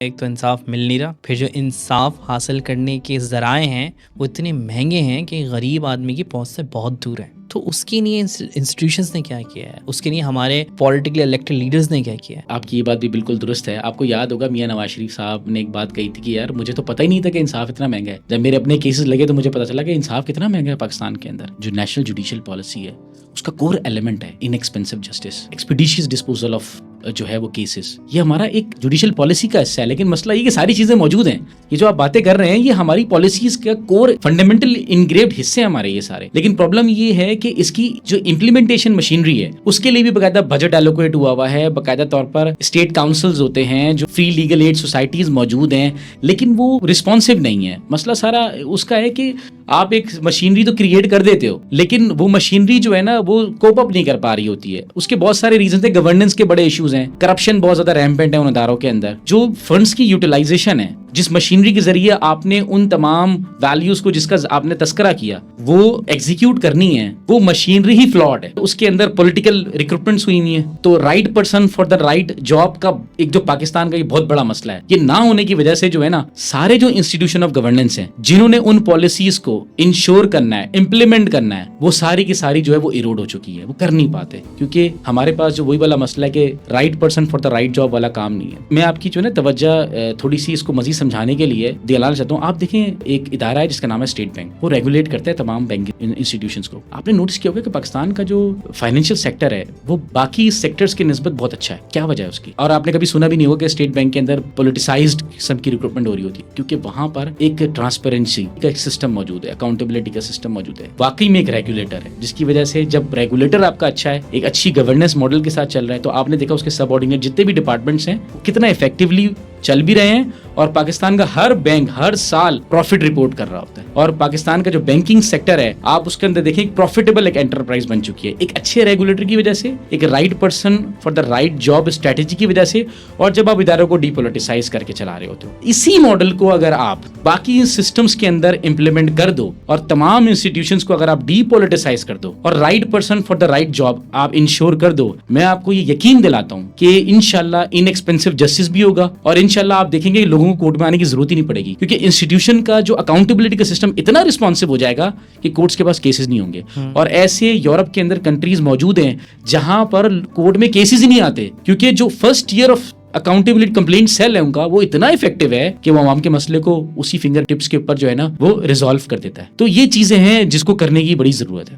ایک تو انصاف مل نہیں رہا، پھر جو انصاف حاصل کرنے کے ذرائع ہیں وہ اتنے مہنگے ہیں کہ غریب آدمی کی پہنچ سے بہت دور ہیں. تو اس کے لیے انسٹیٹیوشنس نے کیا کیا ہے، اس کے لیے ہمارے پولیٹیکلی الیکٹڈ لیڈرز نے کیا کیا ہے. آپ کی یہ بات بھی بالکل درست ہے. آپ کو یاد ہوگا میاں نواز شریف صاحب نے ایک بات کہی تھی کہ یار مجھے تو پتہ ہی نہیں تھا کہ انصاف اتنا مہنگا ہے. جب میرے اپنے کیسز لگے تو مجھے پتا چلا کہ انصاف کتنا مہنگا ہے پاکستان کے اندر. جو نیشنل جوڈیشل پالیسی ہے اس کا کور ایلیمنٹ ہے ان ایکسپینسو جسٹس، ایکسپیڈیشیس ڈسپوزل آف جو ہے وہ کیسز. یہ ہمارا ایک جوڈیشل پالیسی کا حصہ ہے. لیکن مسئلہ یہ کہ ساری چیزیں موجود ہیں، یہ جو آپ باتیں کر رہے ہیں یہ ہماری پالیسیز کا کور فنڈامنٹل انگریوڈ حصے ہمارے یہ سارے. لیکن پرابلم یہ ہے کہ اس کی جو امپلیمنٹیشن مشینری ہے اس کے لیے بھی باقاعدہ بجٹ ایلوکیٹ ہوا ہے. باقاعدہ طور پر اسٹیٹ کاؤنسلز ہوتے ہیں، جو فری لیگل ایڈ سوسائٹیز موجود ہیں، لیکن وہ رسپانسو نہیں ہے. مسئلہ سارا اس کا ہے کہ آپ ایک مشینری تو کریٹ کر دیتے ہو لیکن وہ مشینری جو ہے نا وہ کوپ اپ نہیں کر پا رہی ہوتی ہے. اس کے بہت سارے ریزنز ہیں. گورننس کے بڑے ایشوز ہیں، کرپشن بہت زیادہ ریمپینٹ ہے ان اداروں کے اندر. جو فنڈس کی یوٹیلائزیشن ہے، جس مشینری کے ذریعے آپ نے ان تمام ویلیوز کو جس کا آپ نے تذکرہ کیا وہ ایگزیکیوٹ کرنی ہے، وہ مشینری ہی فلاڈ ہے. اس کے اندر پولیٹیکل ریکروٹمنٹس ہوئی ہوئی ہیں. تو right person for the right job کا ایک جو پاکستان کا یہ بہت بڑا مسئلہ ہے، یہ نہ ہونے کی وجہ سے جو ہے نا سارے جو انسٹیٹیوشن آف گورننس ہیں جنہوں نے ان پالیسیز کو انشور کرنا ہے، امپلیمنٹ کرنا ہے، وہ ساری کی ساری جو ہے وہ ایروڈ ہو چکی ہے. وہ کر نہیں پاتے کیونکہ ہمارے پاس جو وہی والا مسئلہ ہے کہ right person for the right job والا کام نہیں ہے. میں آپ کی جو ہے نا توجہ تھوڑی سی اس کو مزید سمجھانے کے لیے دلانا چاہتا ہوں. آپ دیکھیں ایک ادارہ ہے جس کا نام ہے اسٹیٹ بینک، وہ ریگولیٹ کرتا ہے تمام بینکنگ انسٹیٹیوشنز کو. آپ نے نوٹس کیا ہوگا کہ پاکستان کا جو فائنینشیل سیکٹر ہے وہ باقی سیکٹرز کی نسبت بہت اچھا ہے. کیا وجہ ہے اس کی؟ اور آپ نے کبھی سنا بھی نہیں ہوگا کہ اسٹیٹ بینک کے اندر پولیٹیسائزڈ قسم کی ریکروٹمنٹ ہو رہی ہوتی ہے، کیونکہ وہاں پر ایک ٹرانسپیرنسی کا ایک سسٹم موجود ہے، اکاؤنٹیبلٹی کا سسٹم موجود ہے. واقعی میں ایک ریگولیٹر ہے جس کی وجہ سے جب ریگولیٹر آپ کا اچھا ہے، ایک اچھی گورننس ماڈل کے ساتھ چل رہا ہے، تو آپ نے دیکھا اس کے سب آرڈینیٹ جتنے بھی ڈپارٹمنٹس ہیں کتنا افیکٹولی چل بھی رہے ہیں. اور پاکستان کا ہر بینک ہر سال پروفٹ رپورٹ کر رہا ہوتا ہے. اور پاکستان کا جو بینکنگ سیکٹر ہے آپ اس کے اندر دیکھیں ایک پروفیٹیبل ایک انٹرپرائز بن چکی ہے، ایک اچھے ریگولیٹر کی وجہ سے، ایک right person for the right job strategy کی وجہ سے، اور جب آپ اداروں کو ڈی پولیٹیسائز کر کے چلا رہے ہوتے ہو. اسی ماڈل کو اگر آپ باقی سسٹمز کے اندر امپلیمنٹ کر دو اور تمام انسٹیٹیوشنز کو اگر آپ ڈی پولیٹیسائز کر دو اور right person for the right job آپ انشور کر دو، میں آپ کو یہ یقین دلاتا ہوں کہ انشاءاللہ ان ایکسپینسو جسٹس بھی ہوگا. اور انشاءاللہ آپ دیکھیں گے لوگوں کو کورٹ میں آنے کی ضرورت ہی نہیں پڑے گی، کیونکہ انسٹیٹیوشن کا جو اکاؤنٹیبلٹی کا سسٹم اتنا رسپانسو ہو جائے گا کہ کورٹس کے پاس کیسز نہیں ہوں گے. اور ایسے یورپ کے اندر کنٹریز موجود ہیں جہاں پر کورٹ میں کیسز ہی نہیں آتے، کیونکہ جو first year of accountability complaint cell ہے ان کا وہ اتنا افیکٹو ہے کہ وہ عوام کے مسئلے کو اسی فنگر ٹپس کے اوپر جو ہے نا وہ ریزالو کر دیتا ہے. تو یہ چیزیں ہیں جس کو کرنے کی بڑی ضرورت ہے.